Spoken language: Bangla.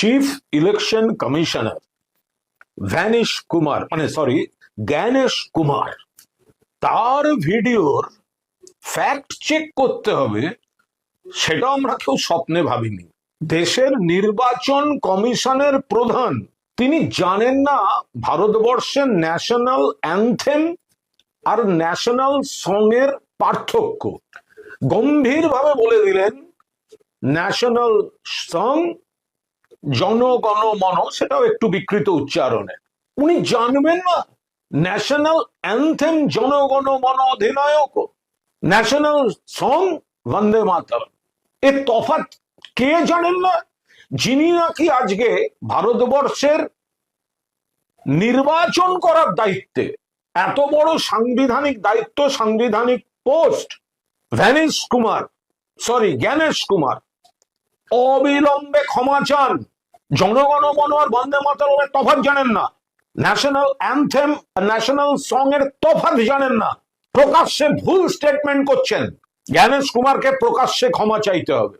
Chief election commissioner Gyanesh Kumar, তার ভিডিওর ফ্যাক্ট চেক করতে হবে, সেটা আমরা কেউ স্বপ্নে ভাবিনি। দেশের নির্বাচন কমিশনের প্রধান তিনি জানেন না ভারতবর্ষের ন্যাশনাল অ্যানথেম আর ন্যাশনাল সং এর পার্থক্য। গম্ভীরভাবে বলে দিলেন ন্যাশনাল সং জনগণ মন, সেটাও একটু বিকৃত উচ্চারণে। উনি জানবেন না ন্যাশনাল অ্যানথেম জনগণ মন অধিনায়ক, ন্যাশনাল সং বন্দে মাতরম। এর তফাৎ কে জানেন না? যিনি নাকি আজকে ভারতবর্ষের নির্বাচন করার দায়িত্বে, এত বড় সাংবিধানিক দায়িত্ব, সাংবিধানিক পোস্ট, জ্ঞানেশ কুমার অবিলম্বে ক্ষমা চান। জনগণ মন আর বন্দে মাতরমের তফাৎ জানেন না, ন্যাশনাল অ্যানথেম ন্যাশনাল সং এর তফাৎ জানেন না, প্রকাশ্যে ভুল স্টেটমেন্ট করছেন। জ্ঞানেশ কুমারকে প্রকাশ্যে ক্ষমা চাইতে হবে।